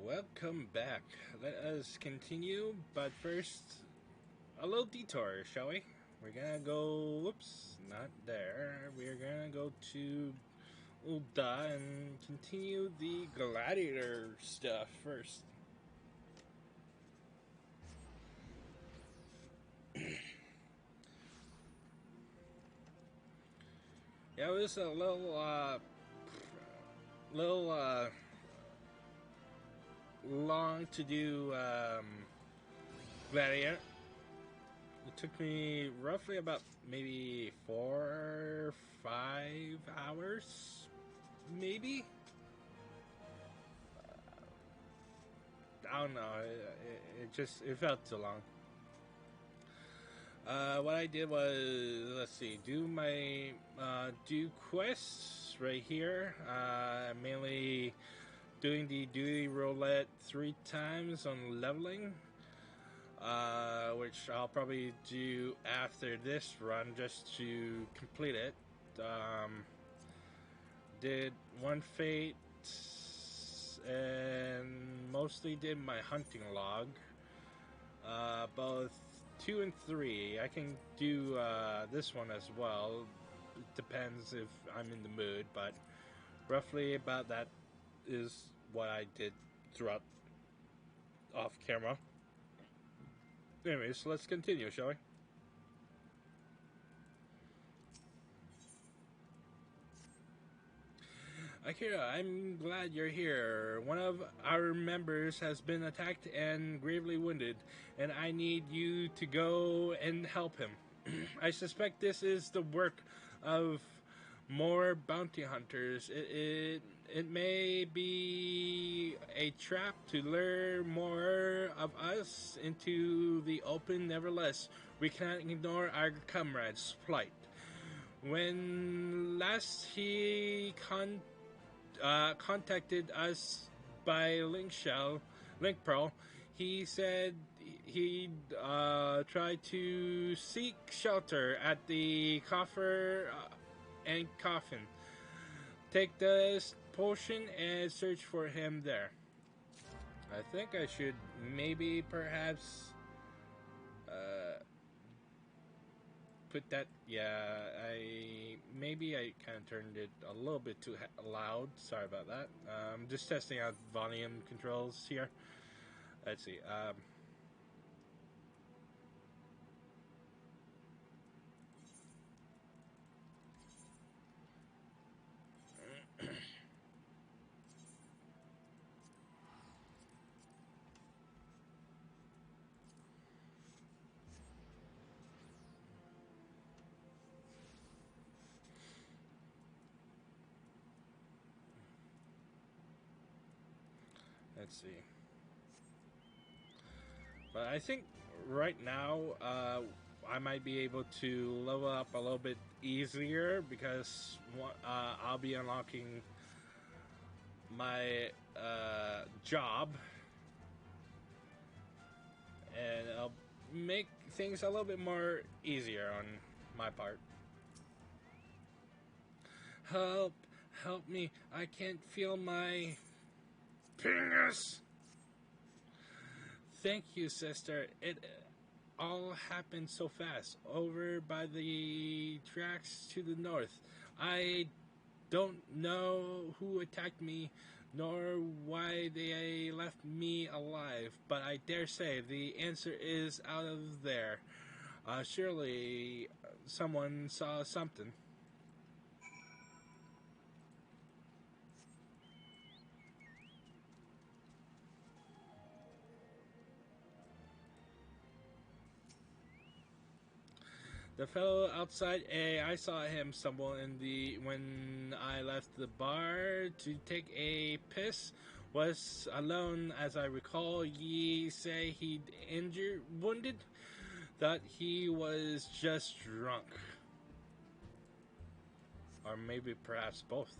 Welcome back. Let us continue, but first, a little detour, shall we? We're gonna go. Whoops, not there. We're gonna go to Ulda and continue the gladiator stuff first. Yeah, it was a little long to do gladiator. It took me roughly about maybe 4, 5 hours, maybe. I don't know. It felt too long. What I did was, let's see, do my do quests right here. Mainly doing the duty roulette 3 times on leveling, which I'll probably do after this run just to complete it. Did one fate and mostly did my hunting log. Both 2 and 3. I can do this one as well. It depends if I'm in the mood, but roughly about that is what I did throughout off camera. Anyways, let's continue, shall we? Akira, I'm glad you're here. One of our members has been attacked and gravely wounded, and I need you to go and help him. I suspect this is the work of more bounty hunters. It may be a trap to lure more of us into the open. Nevertheless, we cannot ignore our comrade's plight. When last he contacted us by Link Pearl, he said he'd try to seek shelter at the coffer and coffin. Take this potion and search for him there. I think I should maybe perhaps put that. Yeah, I kind of turned it a little bit too loud. Sorry about that. Just testing out volume controls here. Let's see. Let's see. But I think right now I might be able to level up a little bit easier because I'll be unlocking my job, and it'll make things a little bit more easier on my part. Help! Help me! I can't feel my penis! Thank you, sister. It all happened so fast. Over by the tracks to the north. I don't know who attacked me, nor why they left me alive, but I dare say the answer is out of there. Surely someone saw something. The fellow outside, I saw him stumble in the when I left the bar to take a piss. Was alone, as I recall. Ye say he'd wounded. Thought he was just drunk, or maybe perhaps both.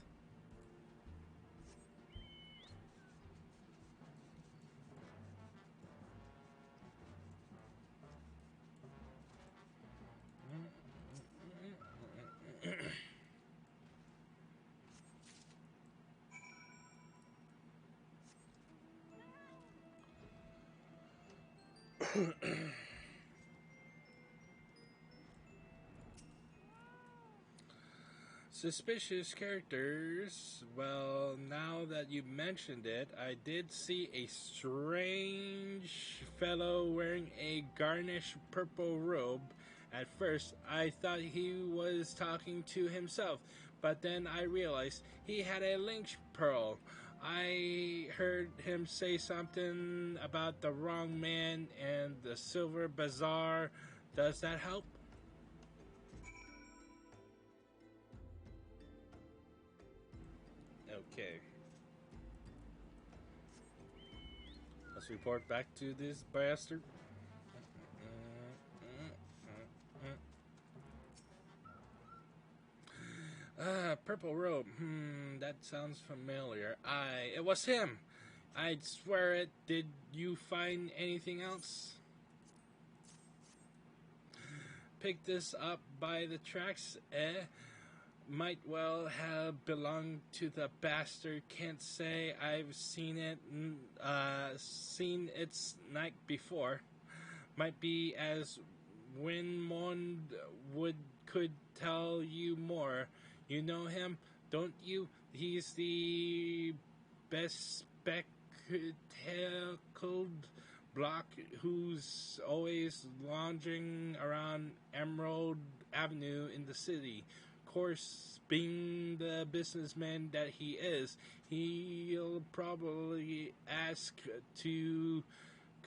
Suspicious characters. Well, now that you mentioned it, I did see a strange fellow wearing a garnished purple robe. At first, I thought he was talking to himself, but then I realized he had a lynx pearl. I heard him say something about the wrong man and the silver bazaar. Does that help? Okay. Let's report back to this bastard. Purple robe. That sounds familiar. It was him. I'd swear it. Did you find anything else? Pick this up by the tracks, eh? Might well have belonged to the bastard. Can't say I've seen it. Seen its night before. Might be as Winmond would could tell you more. You know him, don't you? He's the best spectacled block who's always lounging around Emerald Avenue in the city. Course, being the businessman that he is, he'll probably ask to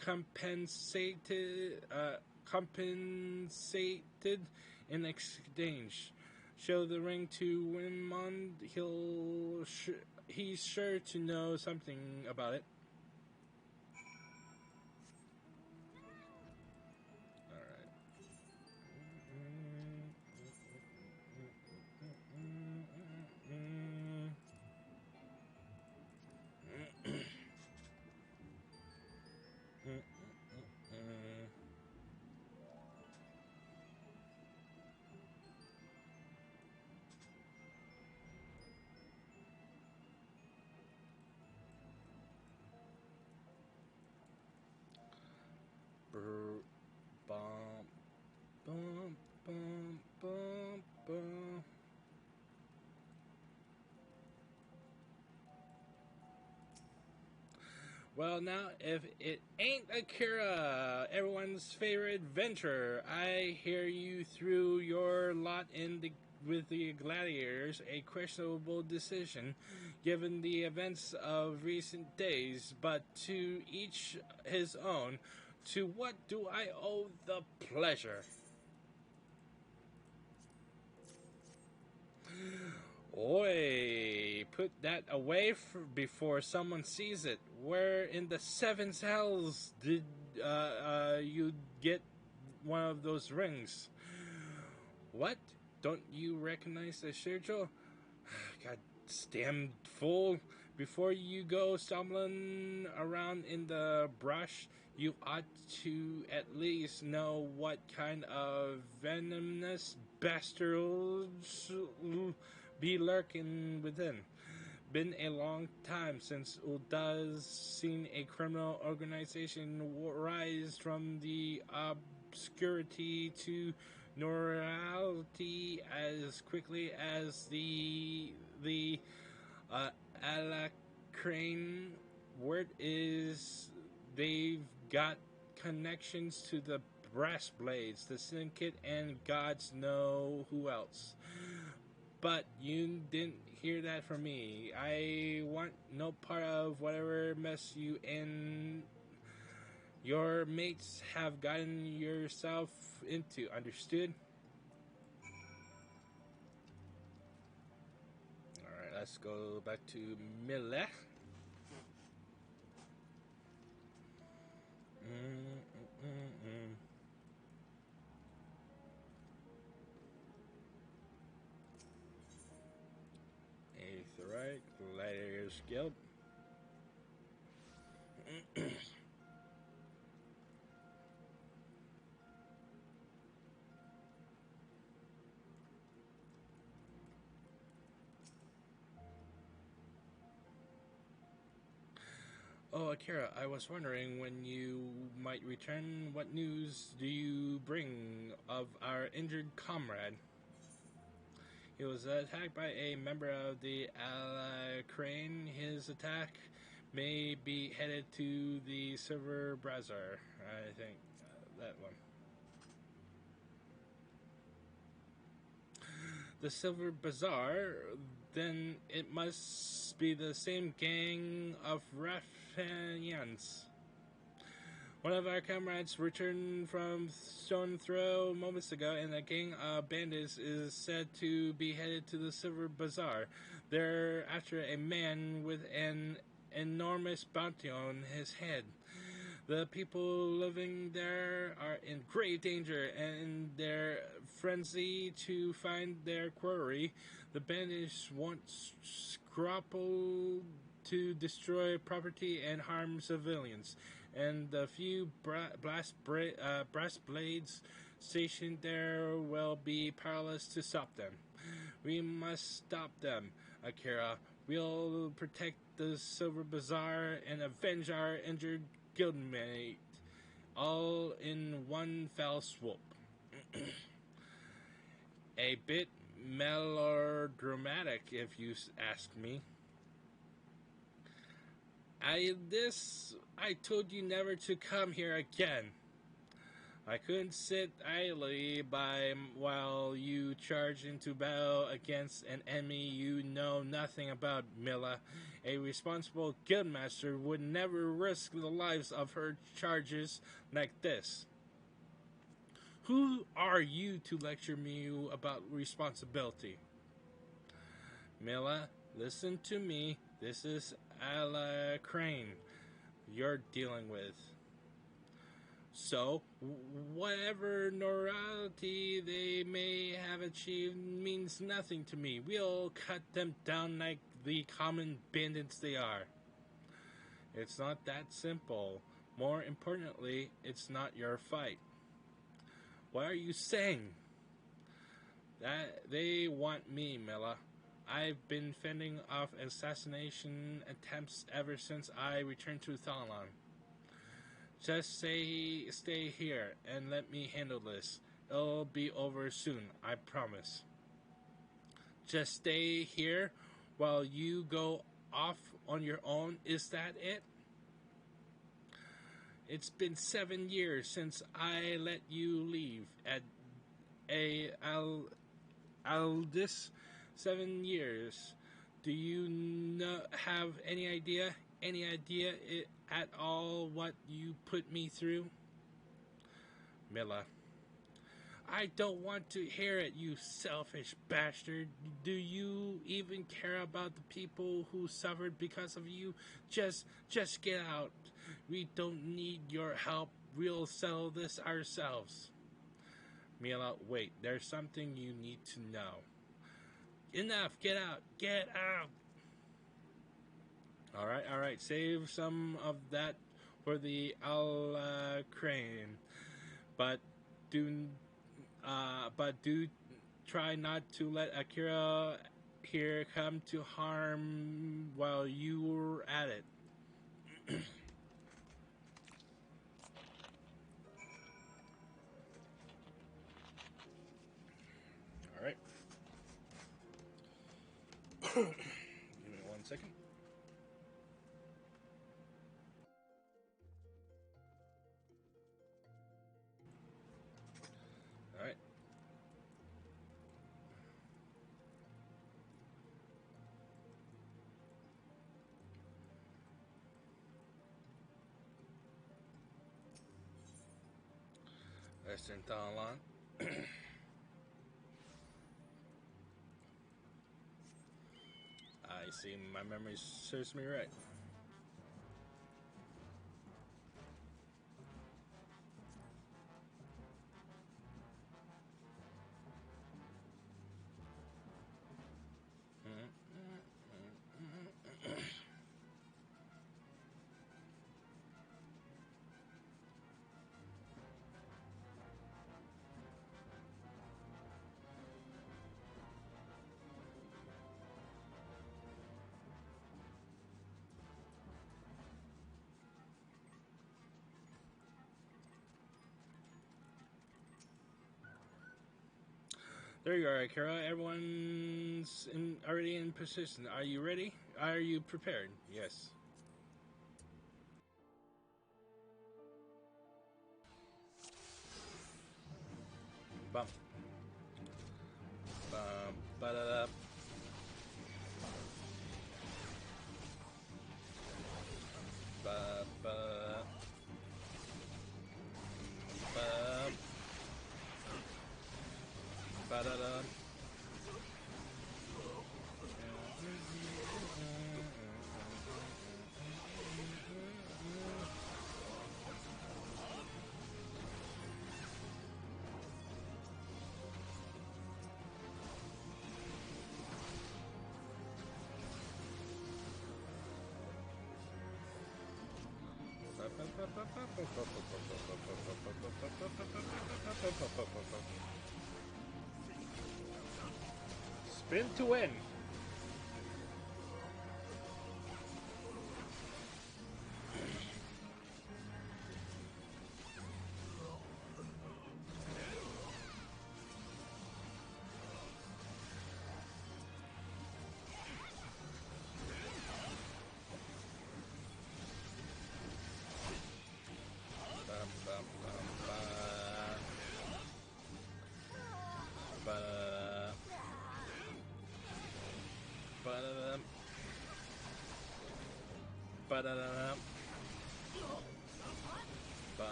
compensated compensated in exchange. Show the ring to Winmond. He's sure to know something about it. All right. Bum, bum, bum, bum, bum. Well, now, if it ain't Akira, everyone's favorite adventurer, I hear you threw your lot in with the gladiators, a questionable decision given the events of recent days, but to each his own. To what do I owe the pleasure? Oi, put that away before someone sees it. Where in the seven hells did you get one of those rings? What? Don't you recognize the schedule? God damn fool. Before you go stumbling around in the brush, you ought to at least know what kind of venomous bastards be lurking within. Been a long time since Ulda's seen a criminal organization rise from the obscurity to normality as quickly as the Alacrane. Word is they've got connections to the Brass Blades, the Syndicate, and gods know who else. But you didn't hear that from me. I want no part of whatever mess you and your mates have gotten yourself into. Understood? Alright, let's go back to Mille. Right, Gladiators Guild. Oh, Akira, I was wondering when you might return. What news do you bring of our injured comrade? He was attacked by a member of the Crane. His attack may be headed to the Silver Bazaar. I think that one. The Silver Bazaar, then it must be the same gang of ruffians. One of our comrades returned from Stone Throw moments ago, and a gang of bandits is said to be headed to the Silver Bazaar. They're after a man with an enormous bounty on his head. The people living there are in grave danger, and in their frenzy to find their quarry, the bandits won't scruple to destroy property and harm civilians, and the few brass blades stationed there will be powerless to stop them. We must stop them, Akira. We'll protect the Silver Bazaar and avenge our injured guildmate, all in one fell swoop. A bit melodramatic, if you ask me. I told you never to come here again. I couldn't sit idly by while you charged into battle against an enemy you know nothing about, Milla. A responsible guildmaster would never risk the lives of her charges like this. Who are you to lecture me about responsibility? Milla, listen to me. This is Ala Crane you're dealing with. So, whatever notoriety they may have achieved means nothing to me. We'll cut them down like the common bandits they are. It's not that simple. More importantly, it's not your fight. What are you saying? That they want me, Milla. I've been fending off assassination attempts ever since I returned to Thalan. Just stay here and let me handle this. It'll be over soon, I promise. Just stay here while you go off on your own, is that it? It's been 7 years since I let you leave at Aldis. 7 years. Do you have any idea at all what you put me through? Milla. I don't want to hear it, you selfish bastard. Do you even care about the people who suffered because of you? Just get out. We don't need your help. We'll settle this ourselves. Milla, wait. There's something you need to know. Enough. Get out. Get out. All right. Save some of that for the Crane, but do try not to let Akira here come to harm while you're at it. All right. Give me 1 second. All right. Western Thailand. I see. My memory serves me right. There you are, Akira. Everyone's already in position. Are you ready? Are you prepared? Yes. Bum. Bum. Ba-da-da. Ba-ba. Ba. Ba-da-da. Spin to win.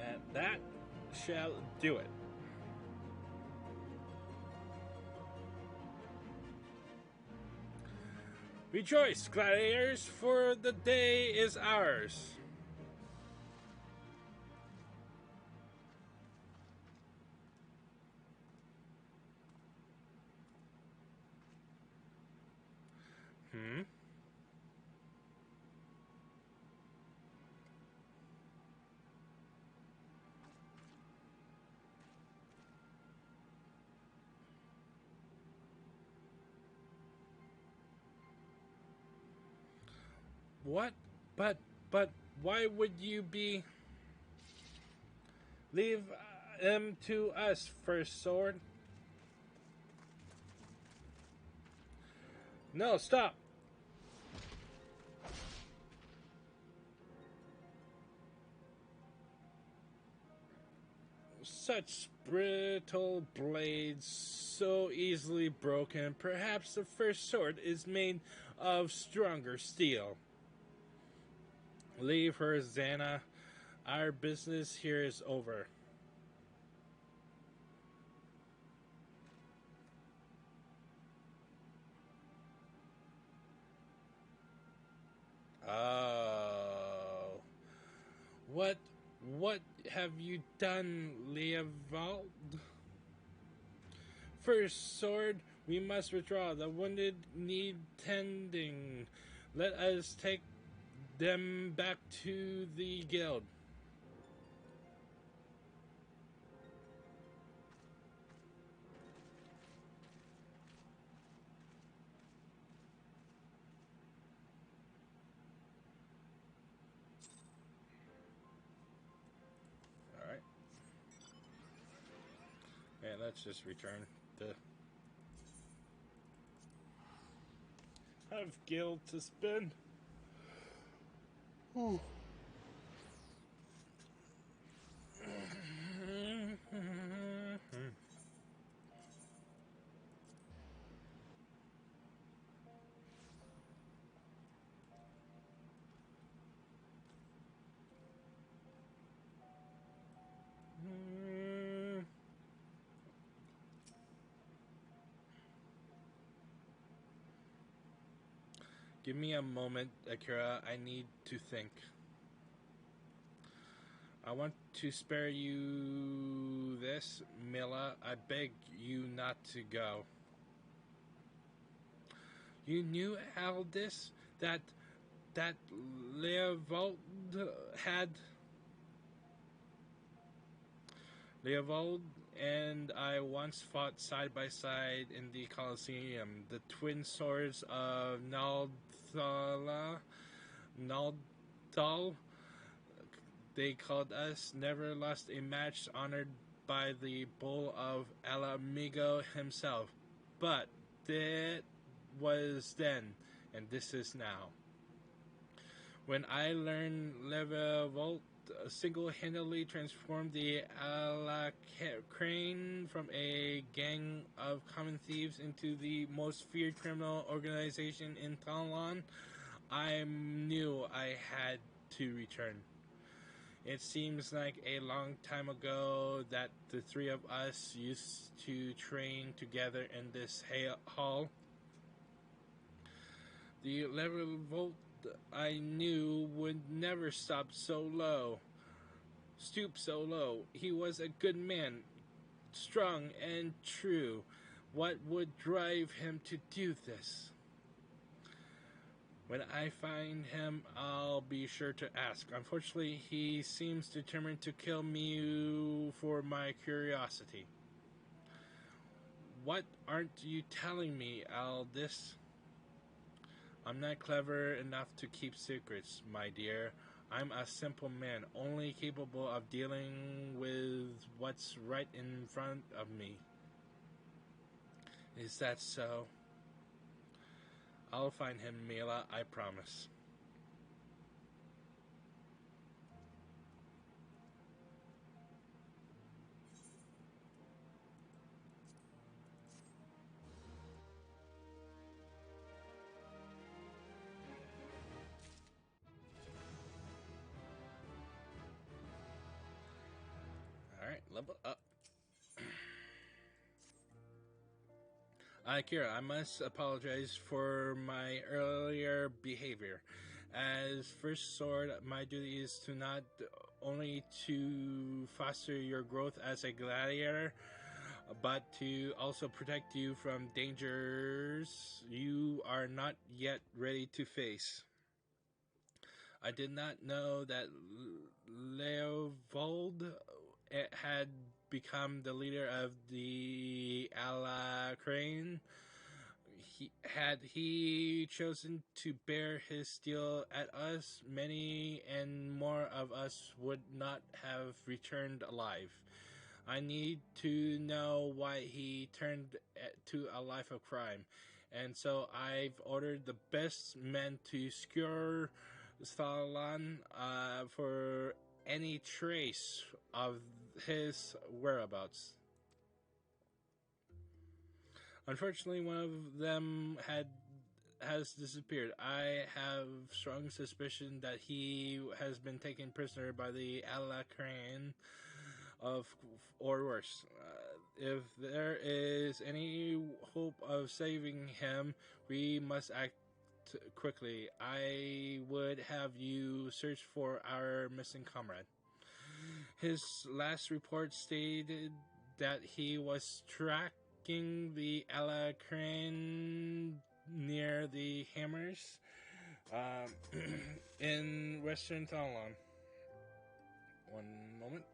And that shall do it. Rejoice, gladiators, for the day is ours. Hmm? What? But, why would you be... Leave them to us, First Sword. No, stop. Such brittle blades, so easily broken. Perhaps the first sword is made of stronger steel. Leave her, Xana. Our business here is over. Oh. What have you done, Leovold? First sword, we must withdraw. The wounded need tending. Let us take them back to the guild. Alright. And let's just return to have guild to spin. Ooh. Give me a moment, Akira. I need to think. I want to spare you this, Milla. I beg you not to go. You knew all this? That Leovold had Leovold and I once fought side by side in the Colosseum. The twin swords of Naldal, they called us, never lost a match, honored by the bull of Alamigo himself. But that was then, and this is now. When I learned Levevolt single-handedly transformed the Alacrane from a gang of common thieves into the most feared criminal organization in Talon, I knew I had to return. It seems like a long time ago that the three of us used to train together in this hall. The Levevolt I knew would never stoop so low. He was a good man, strong and true. What would drive him to do this? When I find him, I'll be sure to ask. Unfortunately, he seems determined to kill me for my curiosity. What aren't you telling me, Aldous? I'm not clever enough to keep secrets, my dear. I'm a simple man, only capable of dealing with what's right in front of me. Is that so? I'll find him, Mila, I promise. Alright, level up. Kira, I must apologize for my earlier behavior. As First Sword, my duty is to not only to foster your growth as a gladiator, but to also protect you from dangers you are not yet ready to face. I did not know that Leovold had become the leader of the Alacrane. Had he chosen to bear his steel at us, many and more of us would not have returned alive. I need to know why he turned to a life of crime, and so I've ordered the best men to scour Thalan for any trace of his whereabouts. Unfortunately, one of them has disappeared. I have strong suspicion that he has been taken prisoner by the Alacrane or worse. If there is any hope of saving him, we must act quickly. I would have you search for our missing comrade. His last report stated that he was tracking the Alacrane near the Hammers in Western Talon. One moment.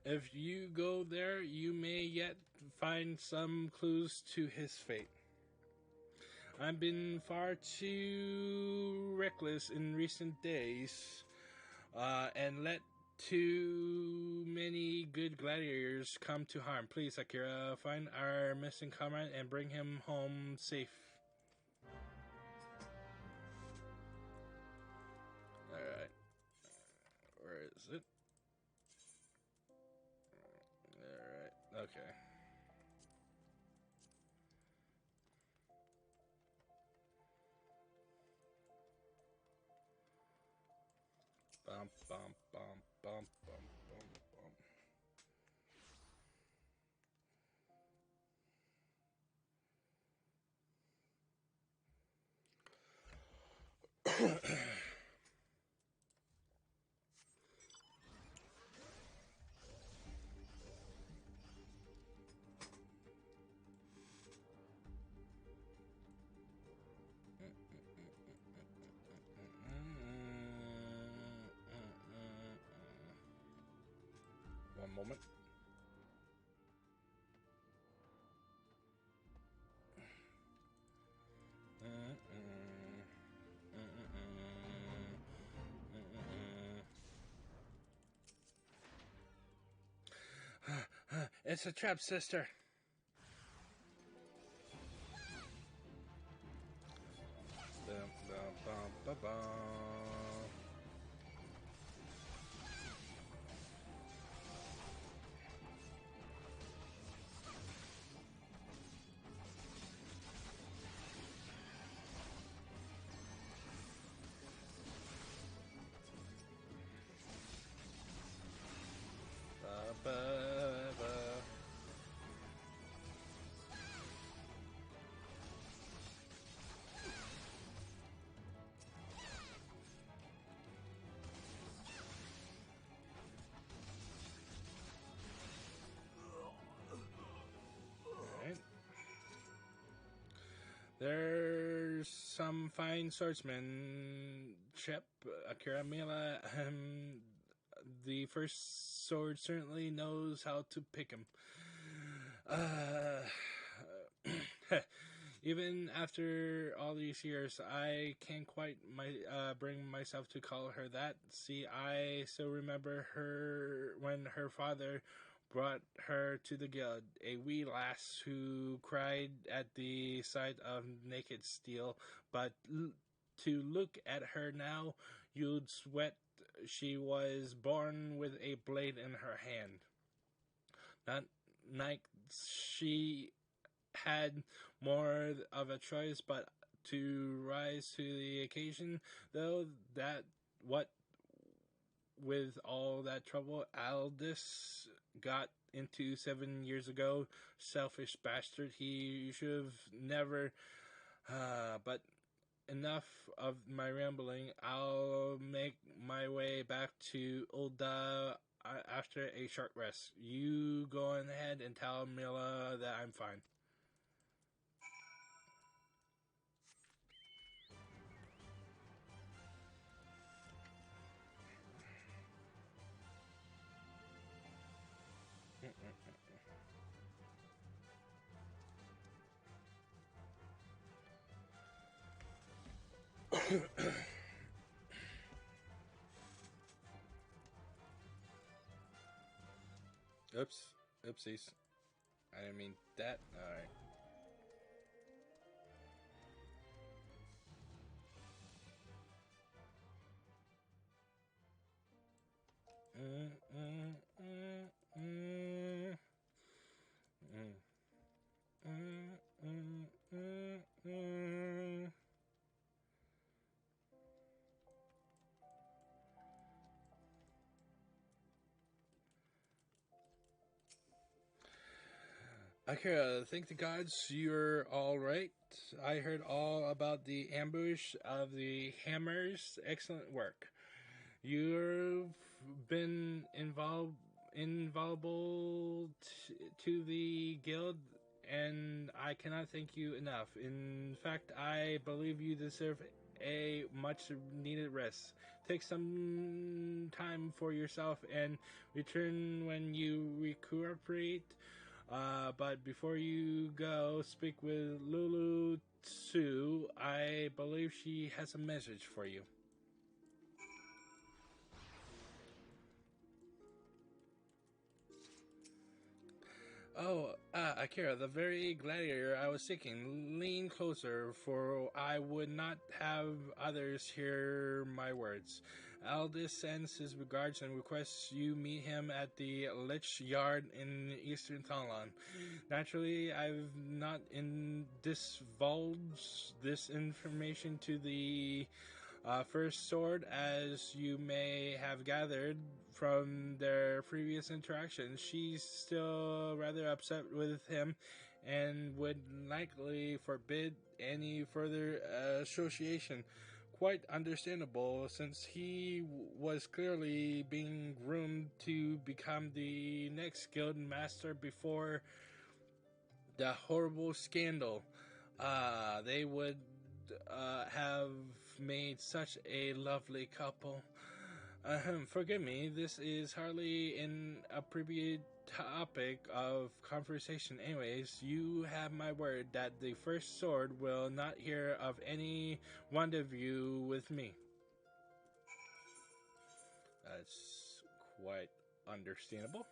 If you go there, you may yet find some clues to his fate. I've been far too reckless in recent days, and let too many good gladiators come to harm. Please, Akira, find our missing comrade and bring him home safe. Alright. Where is it? Alright, okay. Bum, bum, bum, bum, bum, bum, bum. moment. It's a trap, sister. Bum, bum, bum, bum, bum. Ba, ba, ba. Alright. There's some fine swordsmanship. Akira Mila, the first sword certainly knows how to pick him. Even after all these years, I can't quite bring myself to call her that. See, I still remember her when her father brought her to the guild, a wee lass who cried at the sight of naked steel. But to look at her now, you'd sweat she was born with a blade in her hand. Not like she had more of a choice but to rise to the occasion, though that what with all that trouble Aldous got into 7 years ago, selfish bastard, he should have never, but enough of my rambling. I'll make my way back to Ulda after a short rest. You go ahead and tell Mila that I'm fine. Oops. Oopsies. I didn't mean that. Alright. Akira, thank the gods you're all right. I heard all about the ambush of the hammers. Excellent work. You've been invaluable to the guild, and I cannot thank you enough. In fact, I believe you deserve a much needed rest. Take some time for yourself and return when you recuperate. But before you go, speak with Lulu Tsu. I believe she has a message for you. Oh, Akira, the very gladiator I was seeking. Lean closer, for I would not have others hear my words. Aldous sends his regards and requests you meet him at the Lich Yard in Eastern Thailand. Naturally, I've not divulged this information to the First Sword, as you may have gathered from their previous interactions. She's still rather upset with him and would likely forbid any further association. Quite understandable, since he was clearly being groomed to become the next guild master before the horrible scandal. They would have made such a lovely couple. Forgive me, this is hardly an appropriate topic of conversation. Anyways, you have my word that the first sword will not hear of any rendezvous with me. That's quite understandable.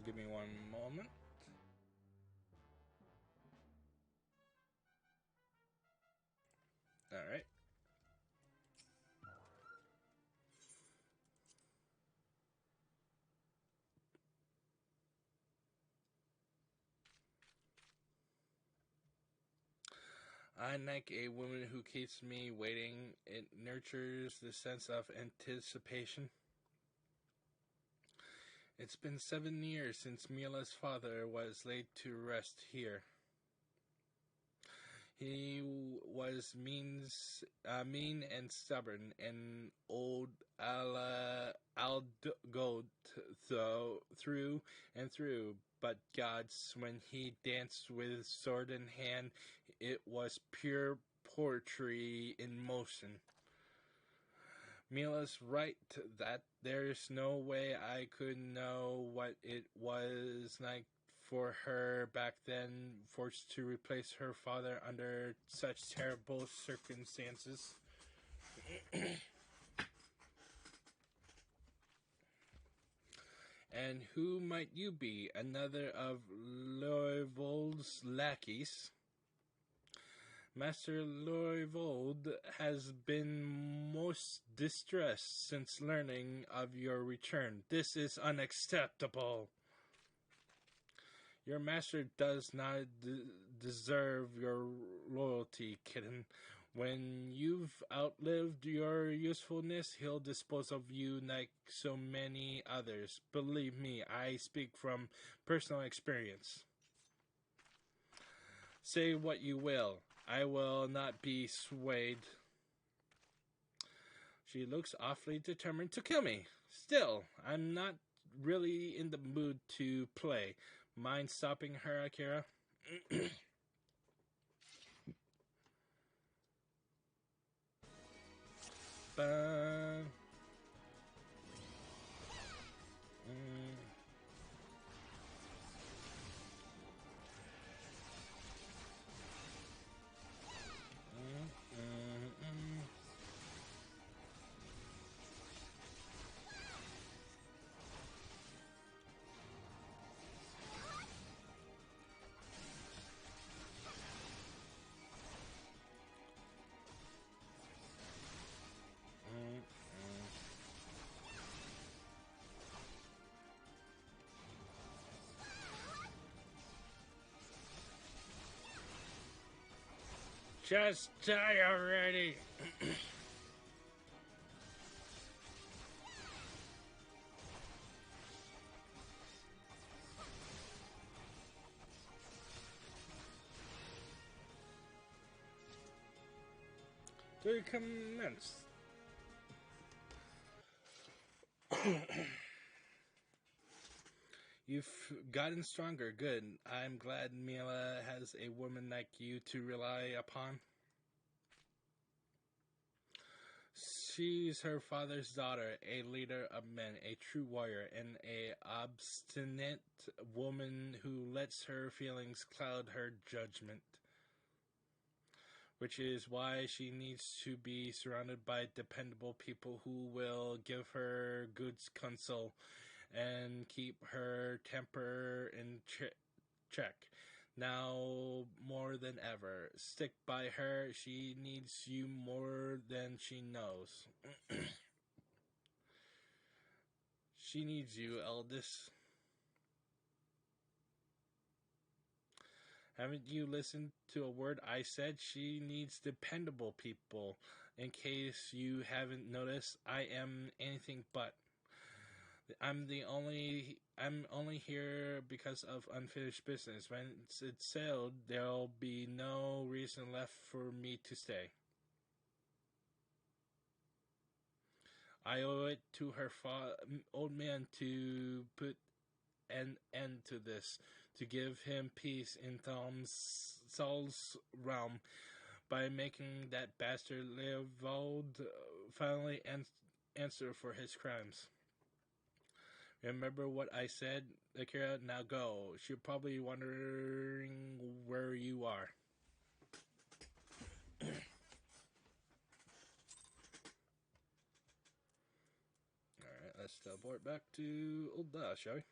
Give me one moment. All right. I like a woman who keeps me waiting. It nurtures the sense of anticipation. It's been 7 years since Mila's father was laid to rest here. He was mean and stubborn, and old Algoth through and through. But gods, when he danced with sword in hand, it was pure poetry in motion. Mila's right that there's no way I could know what it was like for her back then, forced to replace her father under such terrible circumstances. And who might you be? Another of Loivold's lackeys? Master Loivold has been most distressed since learning of your return. This is unacceptable. Your master does not deserve your loyalty, kitten. When you've outlived your usefulness, he'll dispose of you like so many others. Believe me, I speak from personal experience. Say what you will. I will not be swayed. She looks awfully determined to kill me. Still, I'm not really in the mood to play. Mind stopping her, Akira? Ba- Just die already! To commence. You've gotten stronger. Good. I'm glad Mila has a woman like you to rely upon. She's her father's daughter, a leader of men, a true warrior, and a obstinate woman who lets her feelings cloud her judgment. Which is why she needs to be surrounded by dependable people who will give her good counsel and keep her temper in check. Now more than ever, stick by her. She needs you more than she knows. She needs you, Eldest. Haven't you listened to a word I said? She needs dependable people. In case you haven't noticed, I am anything but. I'm only here because of unfinished business. When it's sailed, there'll be no reason left for me to stay. I owe it to her old man to put an end to this, to give him peace in Saul's realm by making that bastard Leovold finally answer for his crimes. Remember what I said, Akira? Now go. She's probably wondering where you are. Alright, let's teleport back to Ulda, shall we?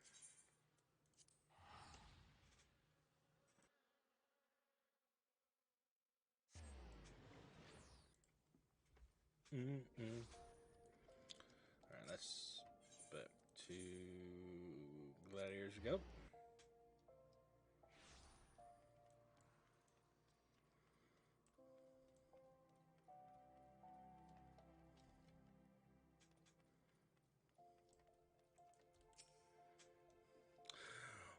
Mm-hmm. Alright, let's back to Gladiators go.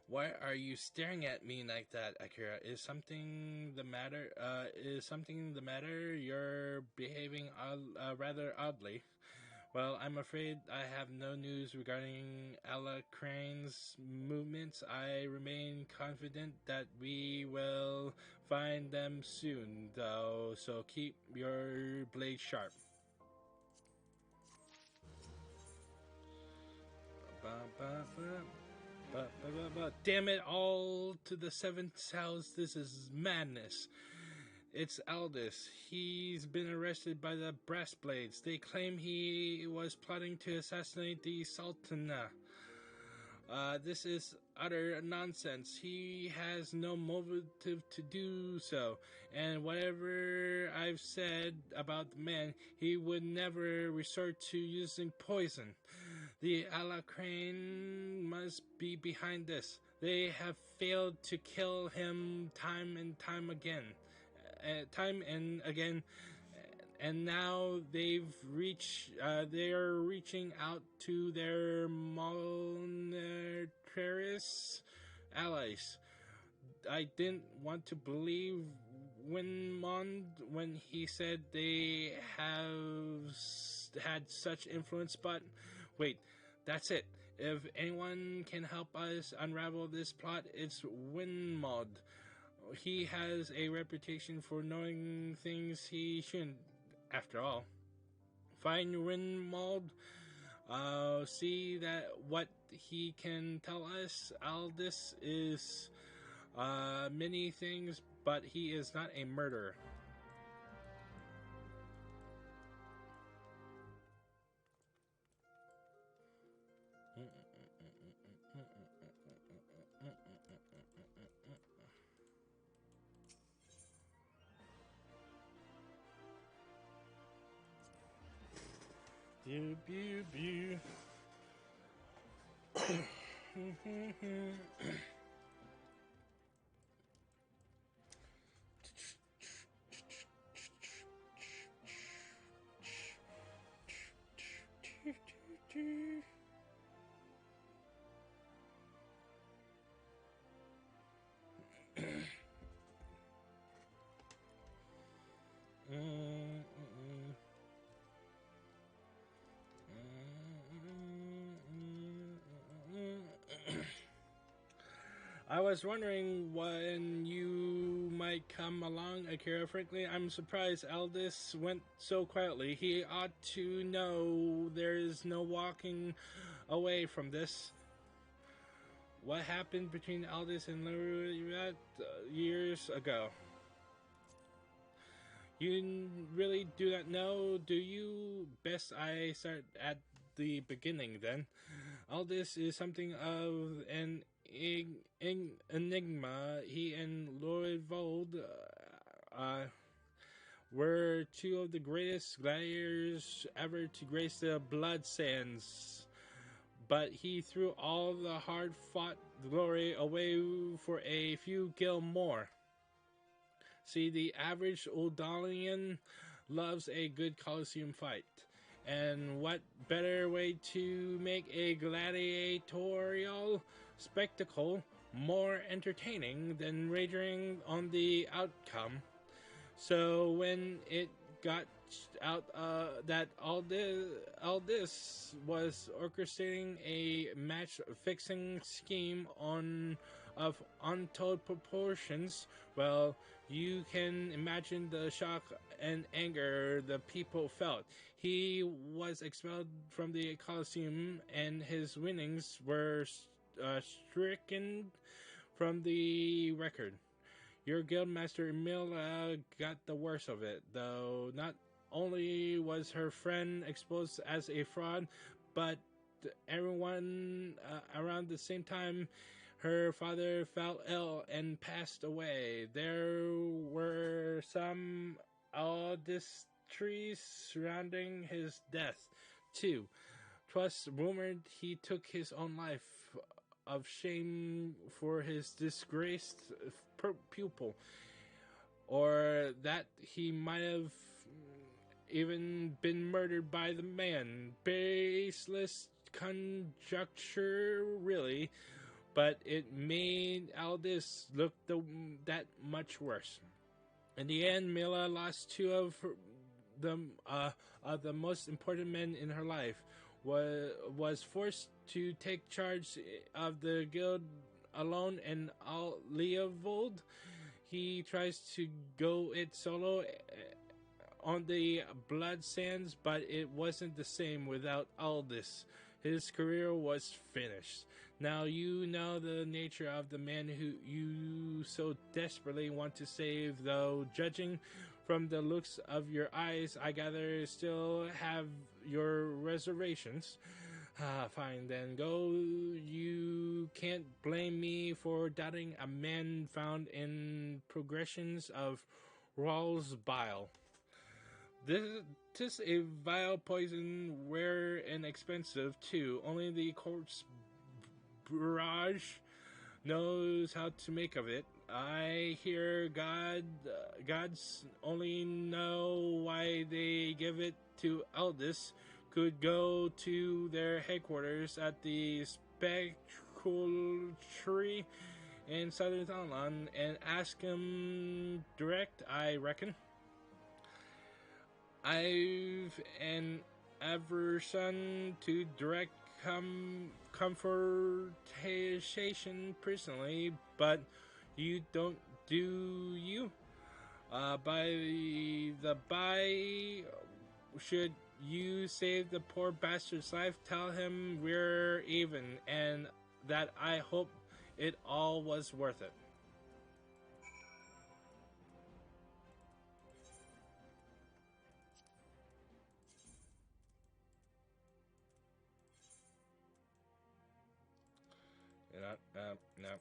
Why are you staring at me like that, Akira? Is something the matter? Is something the matter? You're behaving rather oddly. Well, I'm afraid I have no news regarding Alacrane's movements. I remain confident that we will find them soon, though, so keep your blade sharp. Damn it all to the seventh house. This is madness. It's Aldous. He's been arrested by the Brass Blades. They claim he was plotting to assassinate the Sultana. This is utter nonsense. He has no motive to do so, and whatever I've said about the man, he would never resort to using poison. The Alacrane must be behind this. They have failed to kill him time and again, and now they are reaching out to their monetarist allies. I didn't want to believe Winmond when he said they have had such influence, but wait, that's it. If anyone can help us unravel this plot, it's Winmond. He has a reputation for knowing things he shouldn't, after all. Find Winmond, see that what he can tell us. Aldous is many things, but he is not a murderer. Pew, pew, pew. I was wondering when you might come along, Akira. Frankly, I'm surprised Aldous went so quietly. He ought to know there's no walking away from this. What happened between Aldous and Leruat years ago? You really do not know, do you? Best I start at the beginning, then. Aldous is something of an enigma. He and Lord Vold were two of the greatest gladiators ever to grace the blood sands. But he threw all the hard-fought glory away for a few gil more. See, the average Uldalian loves a good Colosseum fight. And what better way to make a gladiatorial spectacle more entertaining than wagering on the outcome? So when it got out that all this was orchestrating a match-fixing scheme of untold proportions, well, you can imagine the shock and anger the people felt. He was expelled from the Colosseum, and his winnings were stricken from the record. Your guildmaster Emilia got the worst of it, though. Not only was her friend exposed as a fraud, but everyone around the same time, her father fell ill and passed away. There were some trees surrounding his death, too. 'Twas rumored he took his own life of shame for his disgraced pupil, or that he might have even been murdered by the man. Baseless conjecture, really, but it made Aldous look that much worse. In the end, Mila lost two of the most important men in her life. Was forced to take charge of the guild alone, and Leovold, he tries to go it solo on the Blood Sands, but it wasn't the same without Aldous. His career was finished. Now you know the nature of the man who you so desperately want to save, though judging from the looks of your eyes, I gather still have your reservations. Fine, then go. You can't blame me for doubting a man found in progressions of Rawls' bile. This is a vile poison, rare and expensive, too. Only the corpse barrage knows how to make of it. I hear gods only know why they give it to Aldous. Could go to their headquarters at the Spectral in Southern Thailand and ask him direct, I reckon. I've an aversion to direct confrontation personally, but you don't, do you? By the by, should you save the poor bastard's life, tell him we're even, and that I hope it all was worth it. No.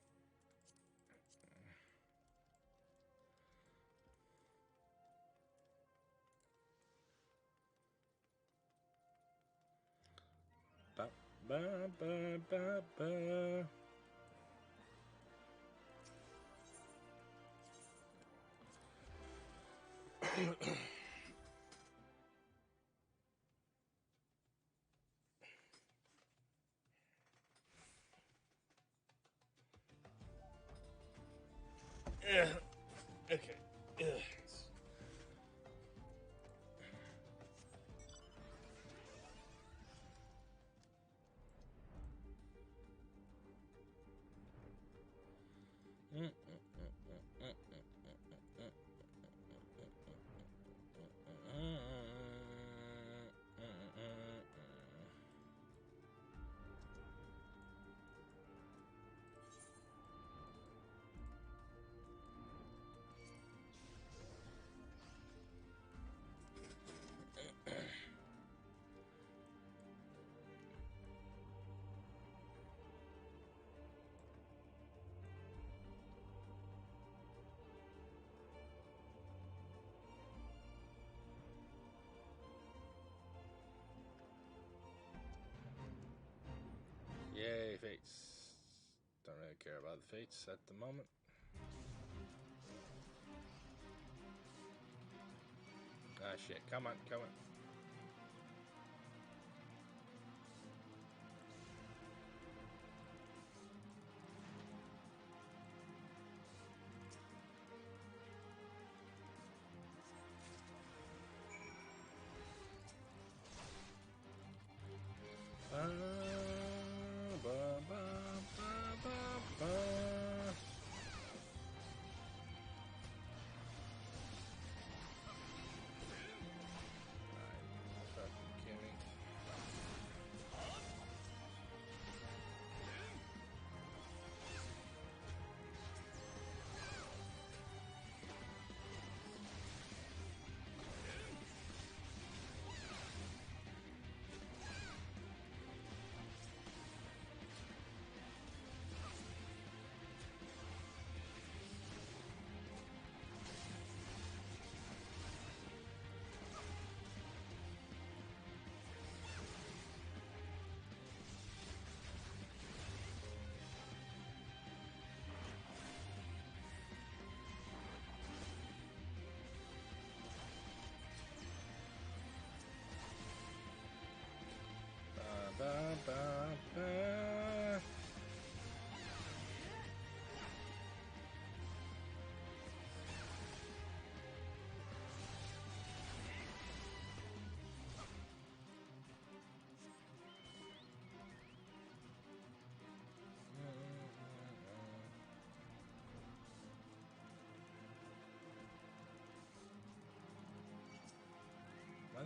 Ba, ba, ba, ba, ba. Okay. Yay, fates. Don't really care about the fates at the moment. Ah, shit. Come on.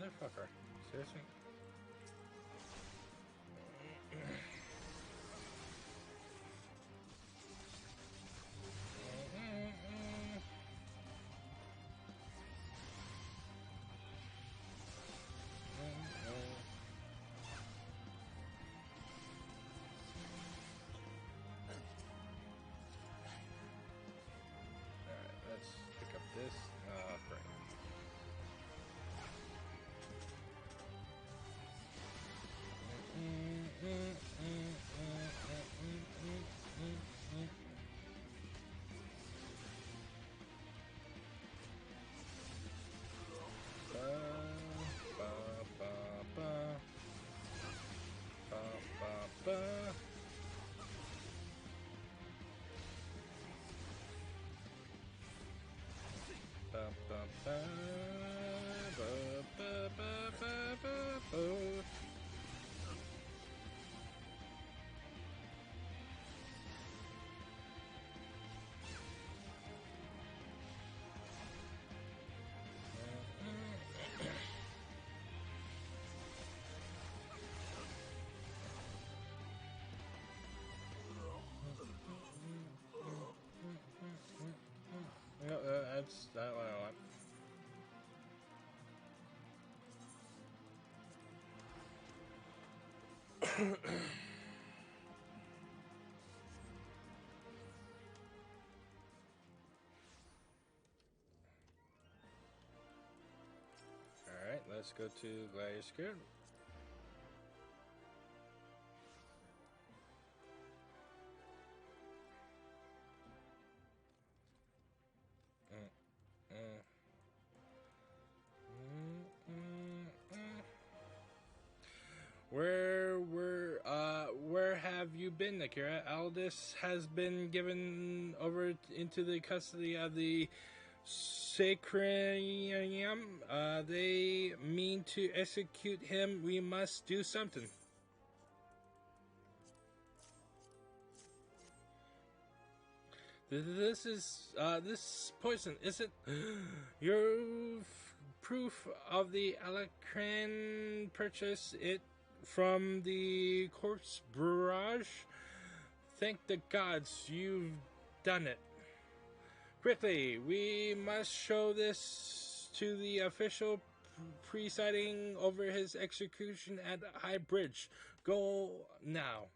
Motherfucker. Seriously? Alright, let's pick up this. Great. Yeah, that's that what I want. Alright, let's go to Gladius Square. Where have you been, Akira? Aldous has been given over into the custody of the Sacrarium. They mean to execute him. We must do something. This poison, is it? Your proof of the Alacran purchase it from the corpse barrage? Thank the gods you've done it. Quickly, we must show this to the official presiding over his execution at High Bridge. Go now.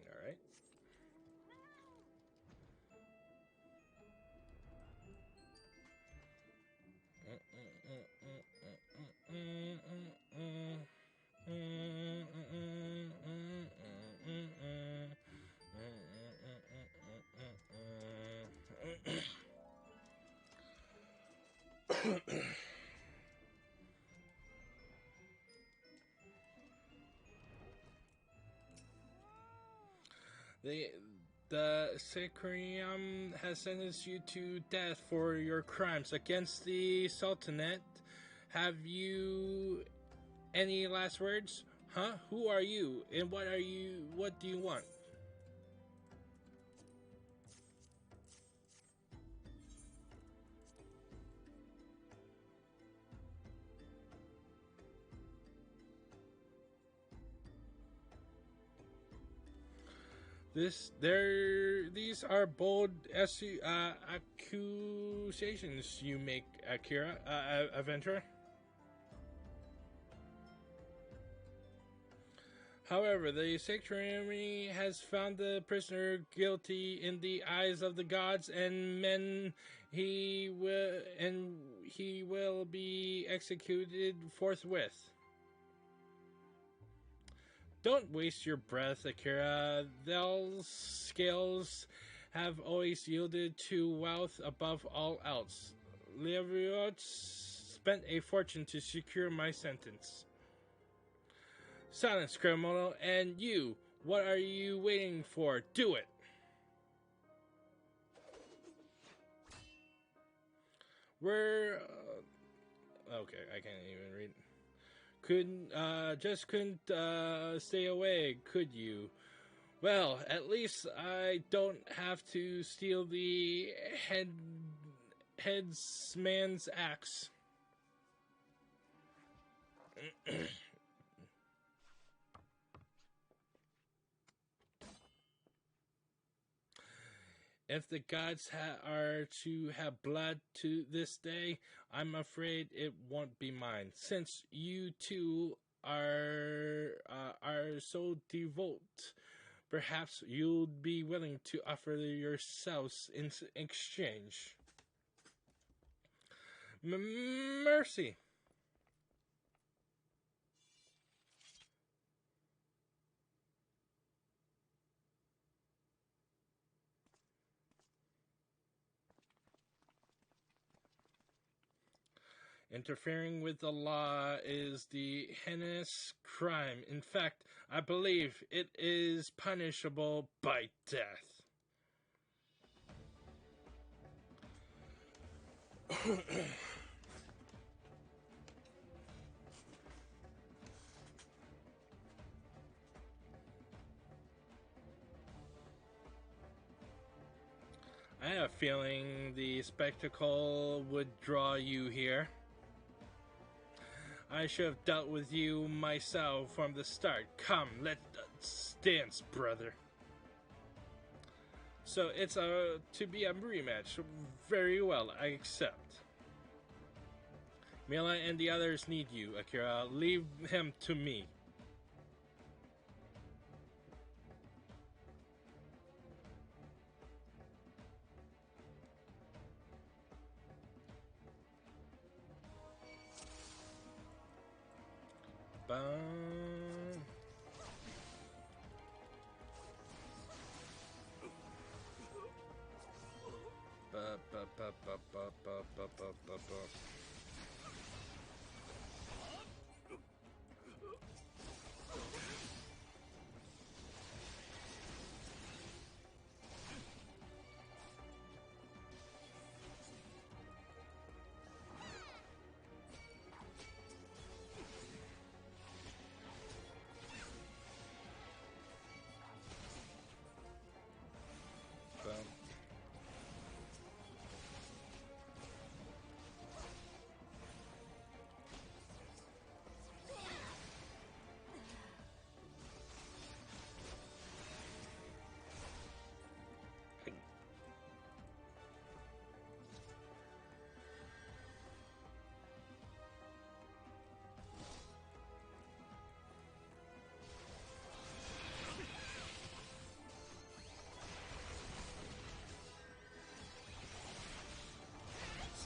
Alright. The Sacrarium has sentenced you to death for your crimes against the Sultanate. Have you any last words? Huh? Who are you? And what are you? What do you want? These are bold accusations you make, Akira, Adventurer. However, the sanctuary has found the prisoner guilty in the eyes of the gods and men. He will be executed forthwith. Don't waste your breath, Akira. Those scales have always yielded to wealth above all else. Leviot spent a fortune to secure my sentence. Silence, criminal, and you, what are you waiting for? Do it! We're okay. I can't even read. Couldn't stay away, could you? Well, at least I don't have to steal the headsman's axe. If the gods are to have blood to this day, I'm afraid it won't be mine. Since you two are so devout, perhaps you'll be willing to offer yourselves in exchange. Mercy. Interfering with the law is the heinous crime. In fact, I believe it is punishable by death. I have a feeling the spectacle would draw you here. I should have dealt with you myself from the start. Come, let's dance, brother. So it's to be a rematch. Very well, I accept. Mila and the others need you, Akira. Leave him to me. Boom. Ba, ba, ba, ba, ba, ba, ba, ba, ba, ba. Boom.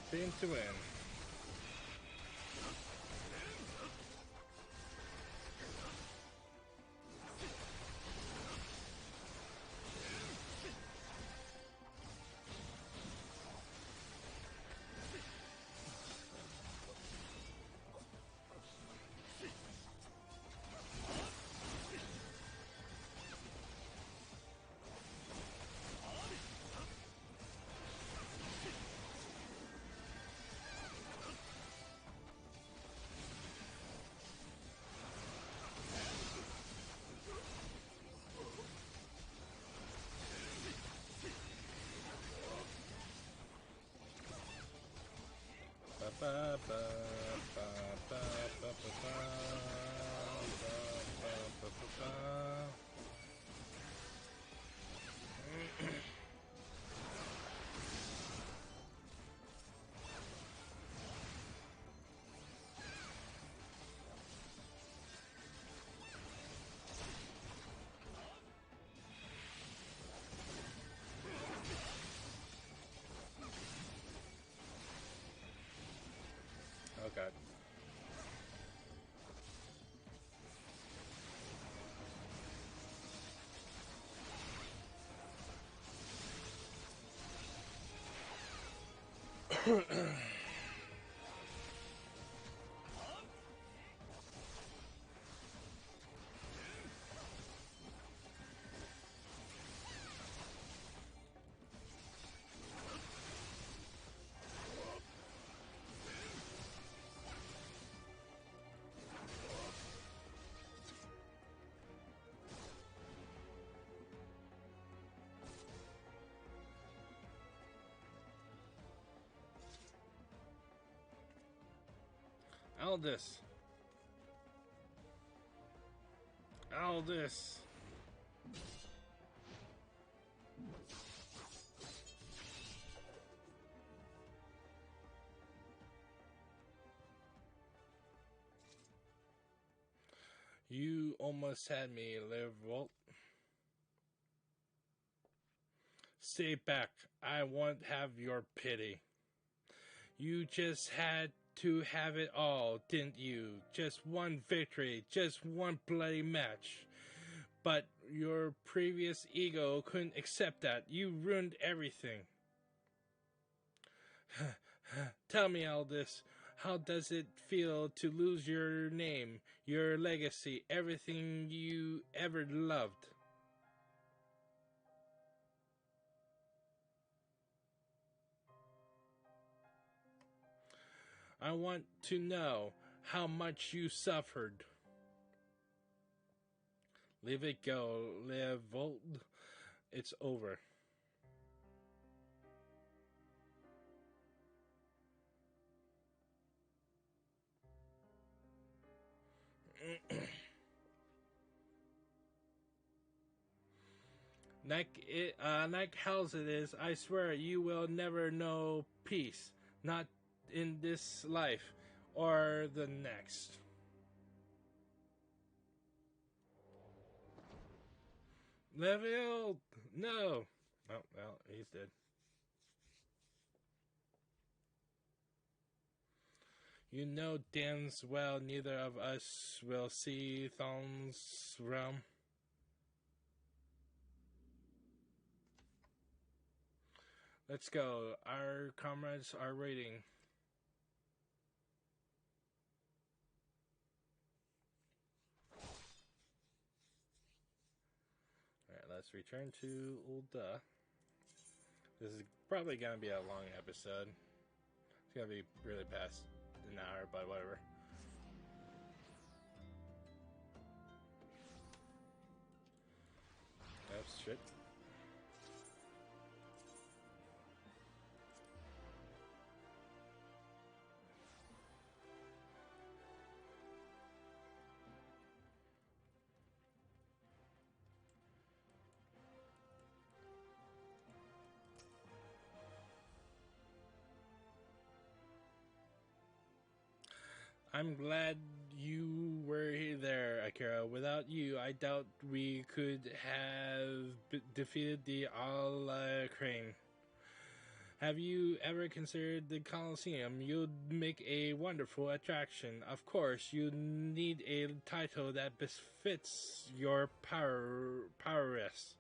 Spin to win. Ba, ba, ba, ba, ba, ba, ba, ba, ba, ba, ba, ba. Okay. Aldous. Aldous. You almost had me, Liverwolf. Stay back. I won't have your pity. You just had to have it all, didn't you? Just one victory, just one bloody match. But your previous ego couldn't accept that. You ruined everything. Tell me, Aldous, how does it feel to lose your name, your legacy, everything you ever loved? I want to know how much you suffered. Leave it go, Levold. It's over. Like hell's it is, I swear you will never know peace. Not in this life or the next. Level! No! Oh, well, he's dead. You know damn well neither of us will see Thon's realm. Let's go. Our comrades are waiting. Alright, let's return to Ulda. This is probably going to be a long episode. It's going to be really past an hour, but whatever. Oops, shit. I'm glad you were there, Akira. Without you, I doubt we could have defeated the All-Crane. Have you ever considered the Colosseum? You'd make a wonderful attraction. Of course, you need a title that befits your prowess.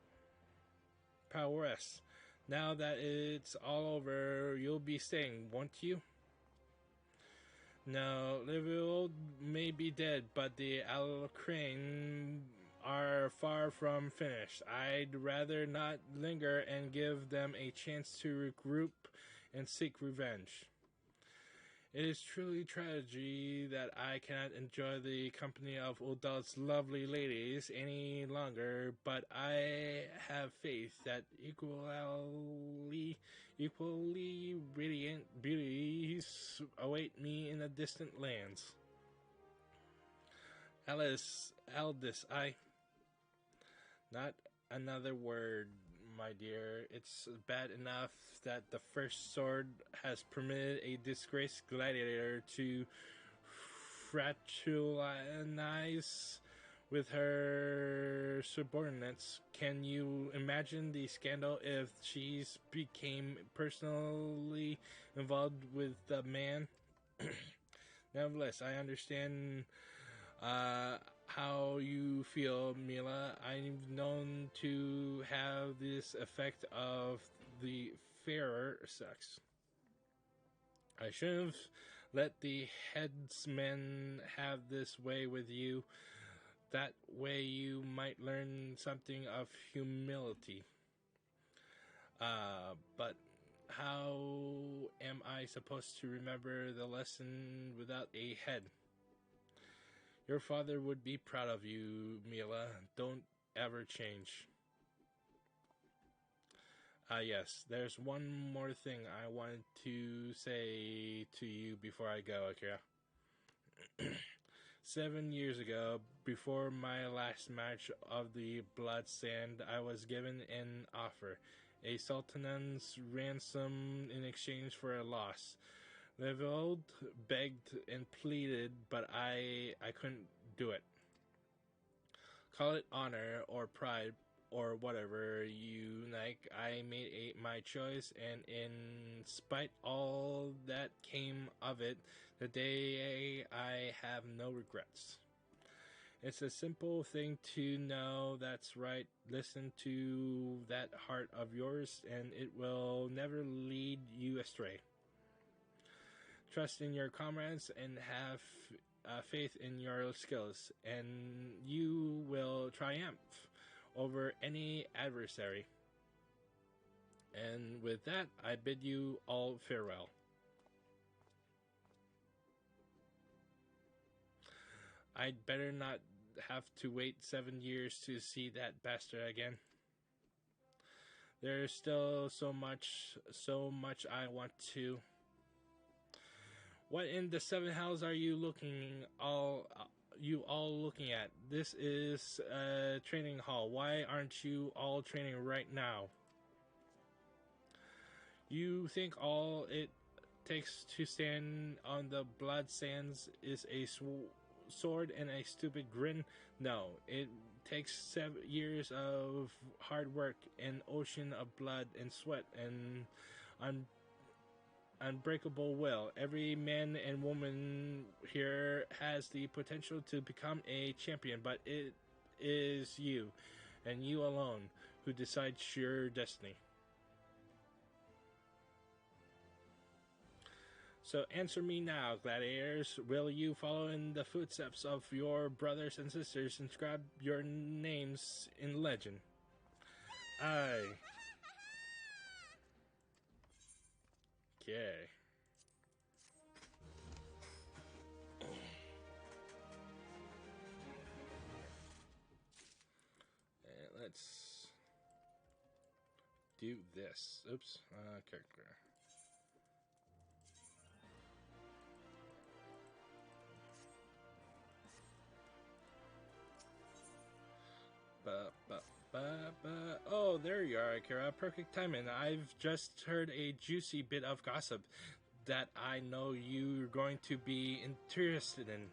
Now that it's all over, you'll be staying, won't you? No, Liverpool may be dead, but the Alcrane are far from finished. I'd rather not linger and give them a chance to regroup and seek revenge. It is truly tragedy that I cannot enjoy the company of Udal's lovely ladies any longer, but I have faith that equally radiant beauties await me in the distant lands. Aldous, not another word, my dear. It's bad enough that the First Sword has permitted a disgraced gladiator to fraternize with her subordinates. Can you imagine the scandal if she became personally involved with the man? Nevertheless, I understand how you feel, Mila. I'm known to have this effect of the fairer sex. I should have let the headsman have this way with you. That way you might learn something of humility. But how am I supposed to remember the lesson without a head? Your father would be proud of you, Mila. Don't ever change. Yes, there's one more thing I wanted to say to you before I go, Akira. 7 years ago, before my last match of the Blood Sand, I was given an offer, a sultan's ransom in exchange for a loss. Levold begged and pleaded, but I couldn't do it. Call it honor or pride or whatever you like. I made my choice, and in spite all that came of it, today I have no regrets. It's a simple thing to know that's right. Listen to that heart of yours, and it will never lead you astray. Trust in your comrades and have faith in your skills, and you will triumph over any adversary. And with that, I bid you all farewell. I'd better not have to wait 7 years to see that bastard again. There's still so much I want to. What in the seven hells are you all looking at? This is a training hall. Why aren't you all training right now? You think all it takes to stand on the blood sands is a sword and a stupid grin? No, it takes 7 years of hard work, an ocean of blood and sweat, and unbreakable will. Every man and woman here has the potential to become a champion, but it is you, and you alone, who decides your destiny. So answer me now, gladiators. Will you follow in the footsteps of your brothers and sisters and inscribe your names in legend? Aye. Okay. And let's do this. Oops. Character. Oh, there you are, Akira. Perfect timing. I've just heard a juicy bit of gossip that I know you're going to be interested in.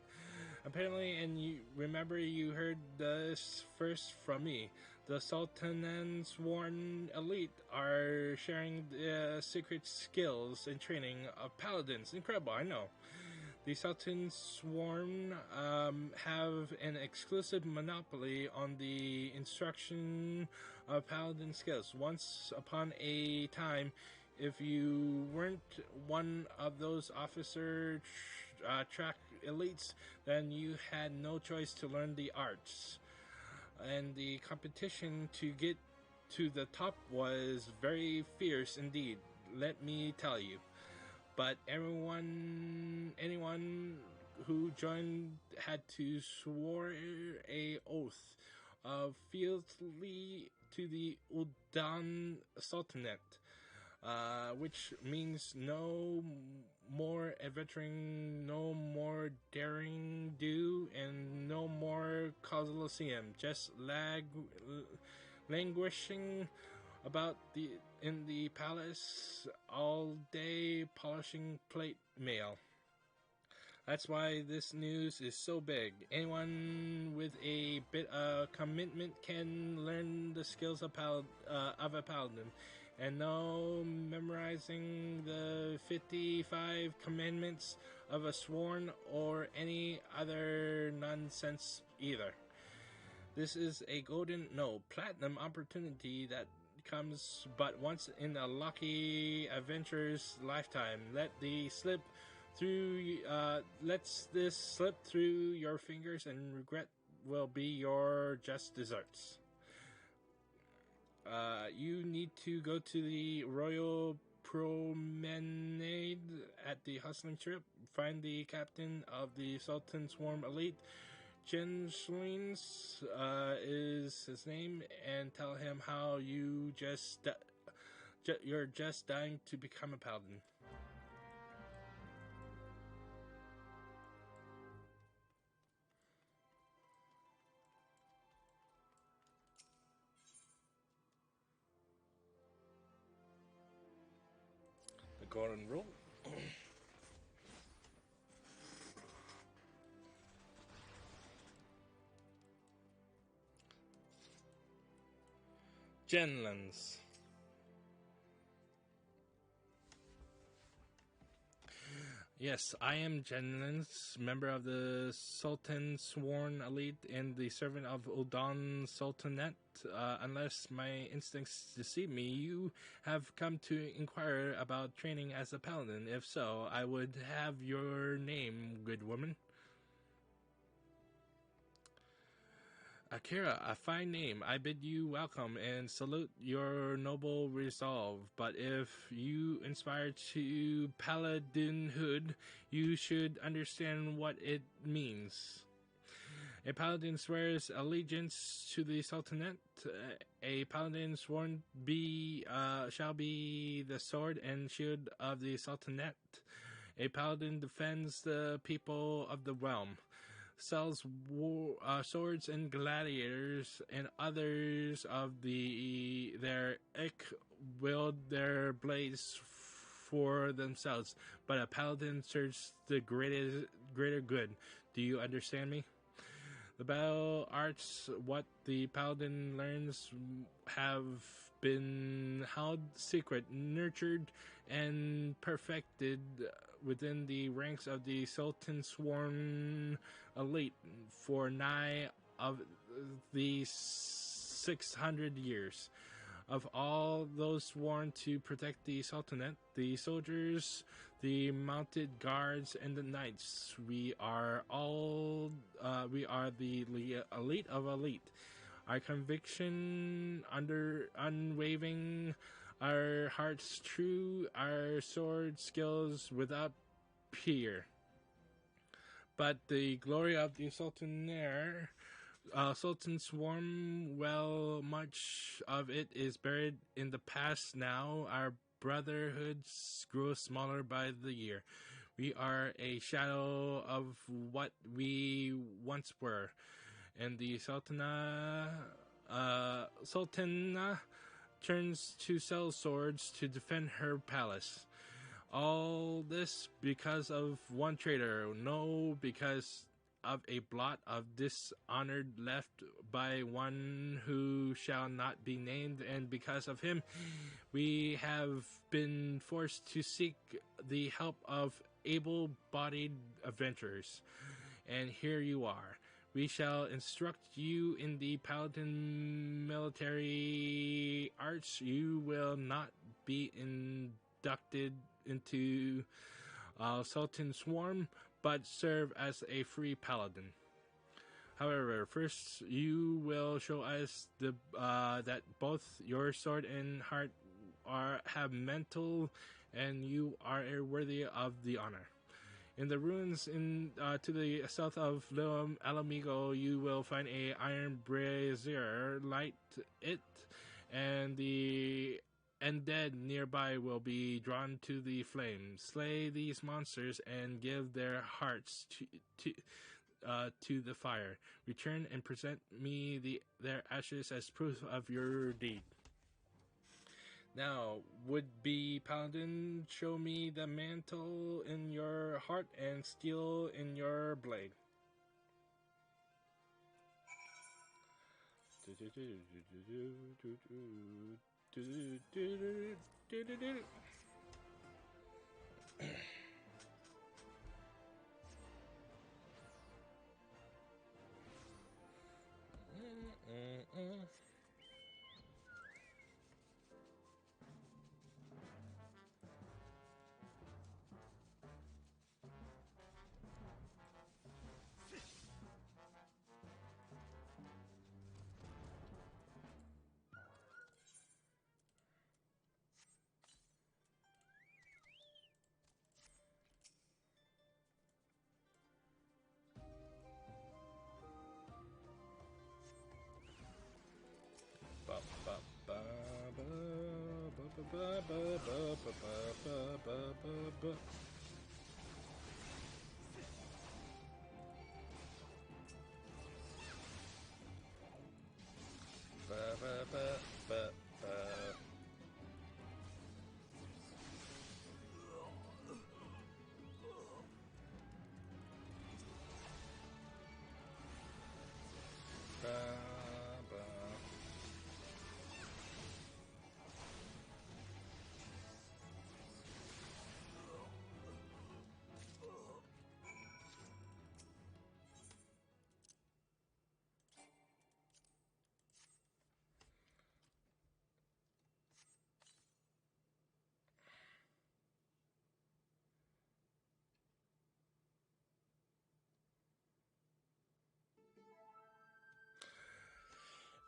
Apparently, and you remember you heard this first from me. The Sultan's sworn elite are sharing the secret skills and training of paladins. Incredible, I know. The Sultan's Sworn have an exclusive monopoly on the instruction of paladin skills. Once upon a time, if you weren't one of those officer track elites, then you had no choice to learn the arts. And the competition to get to the top was very fierce indeed, let me tell you. But anyone who joined had to swear a oath of fealty to the Udan Sultanate, which means no more adventuring, no more daring do, and no more Colosseum, just languishing about in the palace all day polishing plate mail. That's why this news is so big. Anyone with a bit of commitment can learn the skills of a paladin, and no memorizing the 55 commandments of a sworn or any other nonsense either. This is a platinum opportunity that comes but once in a lucky adventurer's lifetime. Let this slip through your fingers, and regret will be your just desserts. You need to go to the Royal Promenade at the Hustling Strip, find the captain of the Sultan's Swarm Elite, Jen Schwings is his name, and tell him how you're just dying to become a paladin. Go and roll. Genlands. Yes, I am Genlands, member of the Sultan's Sworn Elite and the servant of Uldan Sultanate. Unless my instincts deceive me, you have come to inquire about training as a paladin. If so, I would have your name, good woman. Akira, a fine name. I bid you welcome and salute your noble resolve. But if you inspire to paladinhood, you should understand what it means. A paladin swears allegiance to the Sultanate. A paladin sworn shall be the sword and shield of the Sultanate. A paladin defends the people of the realm, sells swords and gladiators, and others of their ilk wield their blades for themselves. But a paladin serves the greater good. Do you understand me? The battle arts, what the paladin learns, have been held secret, nurtured, and perfected within the ranks of the Sultan's Sworn Elite for nigh of the 600 years. Of all those sworn to protect the Sultanate, the soldiers, the mounted guards, and the knights, we are the elite of elite. Our conviction unwavering, our hearts true, our sword skills without peer. But the glory of the Sultan Swarm, well, much of it is buried in the past now. Our brotherhoods grow smaller by the year. We are a shadow of what we once were. And the Sultana turns to sell swords to defend her palace. All this because of one traitor. No, because of a blot of dishonor left by one who shall not be named, and because of him we have been forced to seek the help of able-bodied adventurers. And here you are. We shall instruct you in the paladin military arts. You will not be inducted into Sultan Swarm, but serve as a free paladin. However, first you will show us that both your sword and heart have mental, and you are worthy of the honor. In the ruins to the south of Little Alamigo, you will find a iron brazier. Light it, and the undead nearby will be drawn to the flames. Slay these monsters and give their hearts to the fire. Return and present me their ashes as proof of your deed. Now, would-be paladin, show me the mantle in your heart and steel in your blade.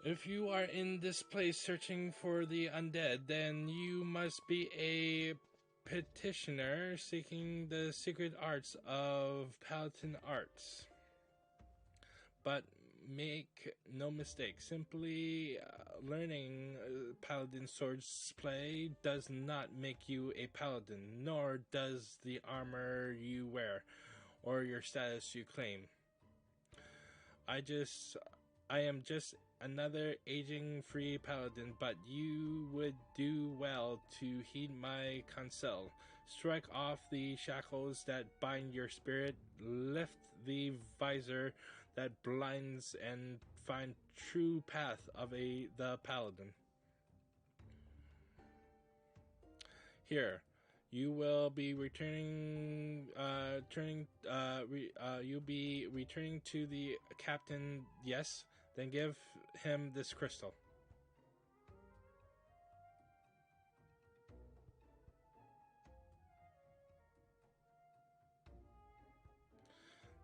If you are in this place searching for the undead, then you must be a petitioner seeking the secret arts of Paladin arts. But make no mistake, simply learning Paladin swords play does not make you a Paladin, nor does the armor you wear or your status you claim. I am just another aging-free Paladin, but you would do well to heed my counsel. Strike off the shackles that bind your spirit, lift the visor that blinds, and find true path of the Paladin. Here, you will be you'll be returning to the captain. Yes, then give him this crystal.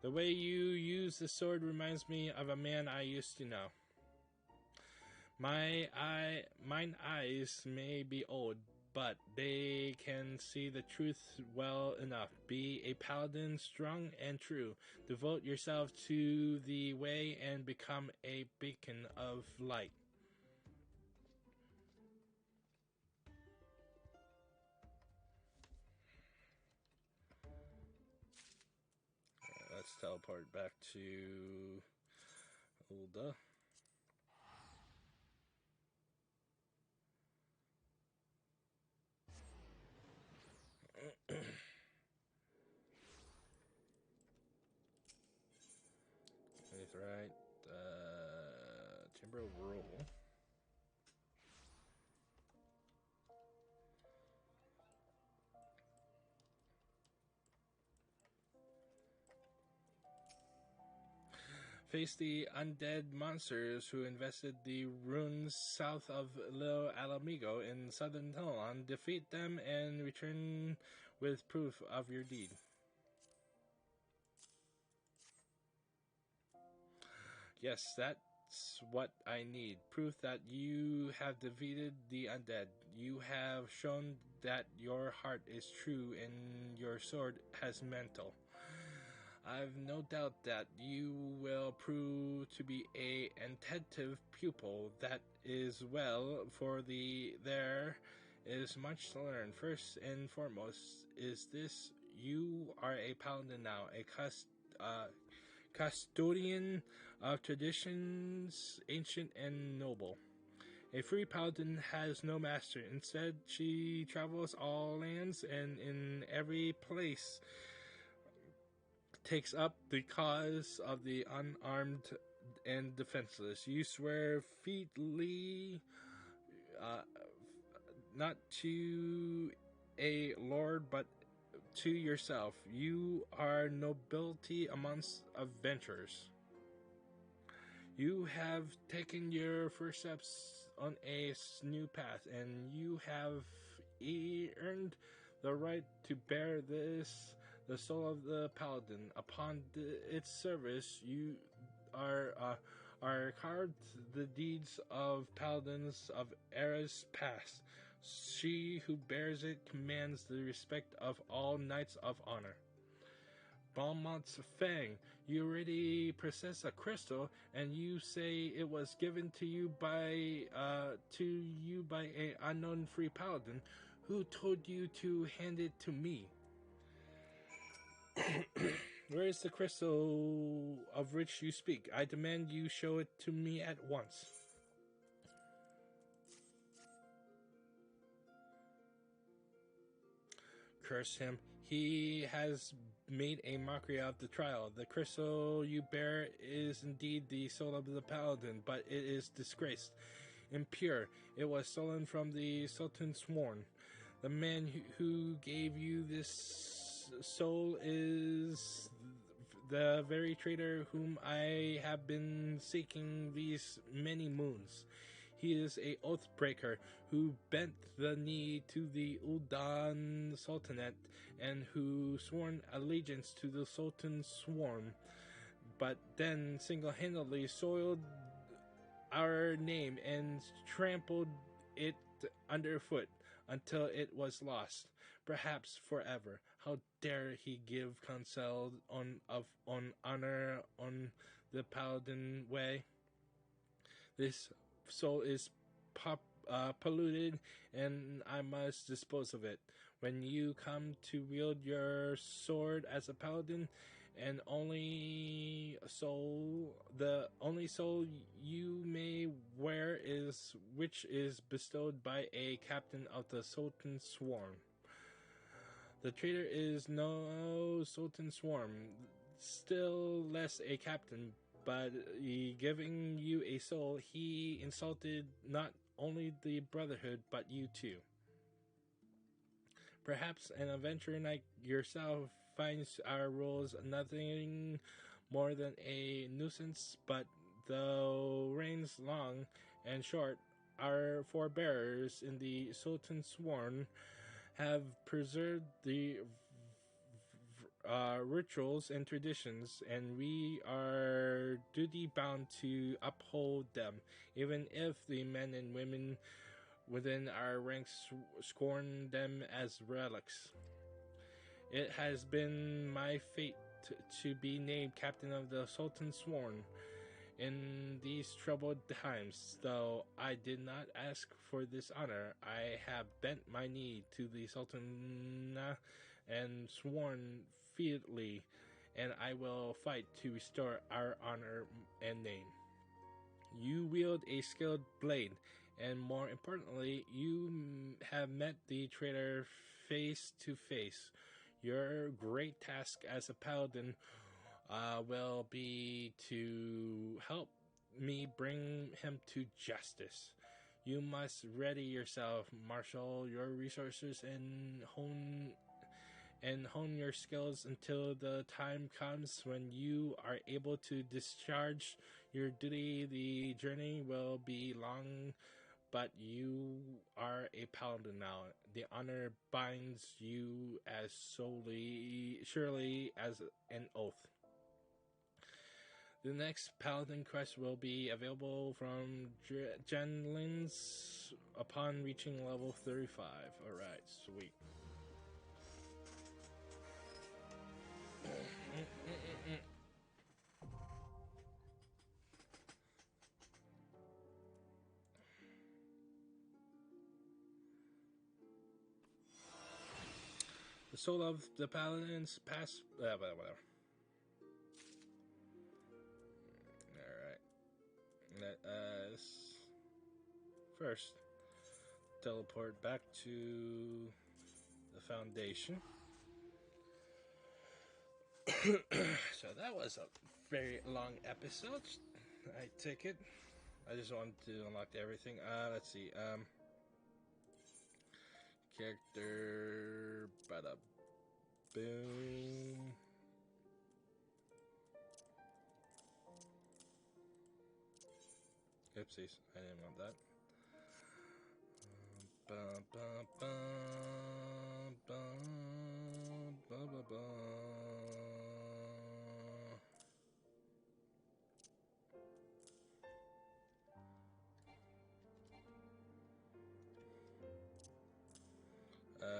The way you use the sword reminds me of a man I used to know. Mine eyes may be old, but they can see the truth well enough. Be a paladin, strong and true. Devote yourself to the way and become a beacon of light. Let's teleport back to Ulda. That's right. Chamber of Rule. Face the undead monsters who invested the ruins south of Little Alamigo in southern Talon. Defeat them and return with proof of your deed. Yes, that's what I need. Proof that you have defeated the undead. You have shown that your heart is true and your sword has mantle. I've no doubt that you will prove to be an attentive pupil. That is well, for there is much to learn. First and foremost is this: you are a paladin now, a custodian of traditions, ancient and noble. A free paladin has no master. Instead, she travels all lands and in every place takes up the cause of the unarmed and defenseless. You swear featly not to a lord but to yourself. You are nobility amongst adventurers. You have taken your first steps on a new path, and you have earned the right to bear the soul of the paladin. Upon its service, you are carved the deeds of paladins of eras past. She who bears it commands the respect of all knights of honor. Beaumont's Fang, you already possess a crystal, and you say it was given to you by an unknown free paladin. Who told you to hand it to me? Where is the crystal of which you speak? I demand you show it to me at once. Curse him. He has made a mockery of the trial. The crystal you bear is indeed the soul of the paladin, but it is disgraced, impure. It was stolen from the Sultan Sworn. The man who gave you this soul is the very traitor whom I have been seeking these many moons. He is a oath breaker who bent the knee to the Uldan Sultanate and who sworn allegiance to the Sultan Sworn, but then single-handedly soiled our name and trampled it underfoot until it was lost, perhaps forever. How dare he give counsel on honor on the paladin way? This soul is polluted, and I must dispose of it. When you come to wield your sword as a paladin, the only soul you may wear is which is bestowed by a captain of the Sultan Swarm. The traitor is no Sultan Swarm, still less a captain, but giving you a soul, he insulted not only the Brotherhood, but you too. Perhaps an adventurer like yourself finds our rules nothing more than a nuisance, but though reigns long and short, our forebears in the Sultan Sworn have preserved the rituals and traditions, and we are duty bound to uphold them, even if the men and women within our ranks scorn them as relics. It has been my fate to be named captain of the Sultan Sworn in these troubled times. Though I did not ask for this honor, I have bent my knee to the Sultan and sworn fealty, and I will fight to restore our honor and name. You wield a skilled blade, and more importantly, you have met the traitor face to face. Your great task as a paladin will be to help me bring him to justice. You must ready yourself, marshal your resources, and hone your skills until the time comes when you are able to discharge your duty. The journey will be long, but you are a paladin now. The honor binds you as surely as an oath. The next paladin quest will be available from Janlins upon reaching level 35. Alright, sweet. The soul of the paladins pass. Whatever. Alright. Let us first teleport back to the Foundation. So that was a very long episode, I take it. I just wanted to unlock everything. Let's see. Character. Bada boom. Oopsies, I didn't want that.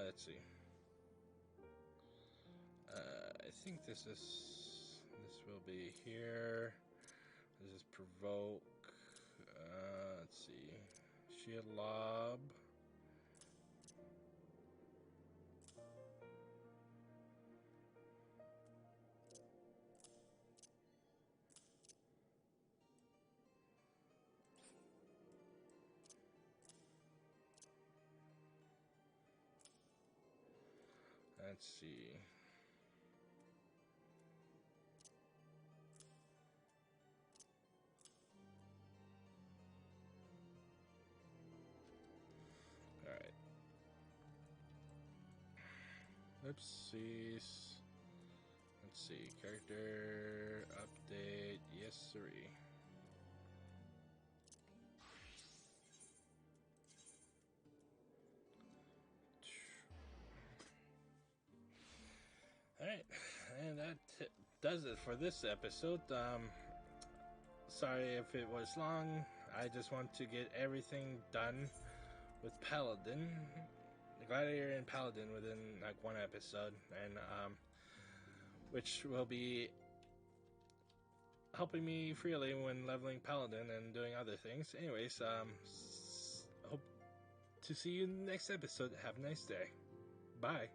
Let's see. I think this will be here. This is provoke. Let's see. Shield lob. Let's see. Alright. Oopsies. Let's see. Character update. Yes, sirree. Alright, and that does it for this episode. Sorry if it was long. I just want to get everything done with Paladin, Gladiator and Paladin within like one episode, and which will be helping me freely when leveling Paladin and doing other things. Anyways, hope to see you in the next episode. Have a nice day. Bye.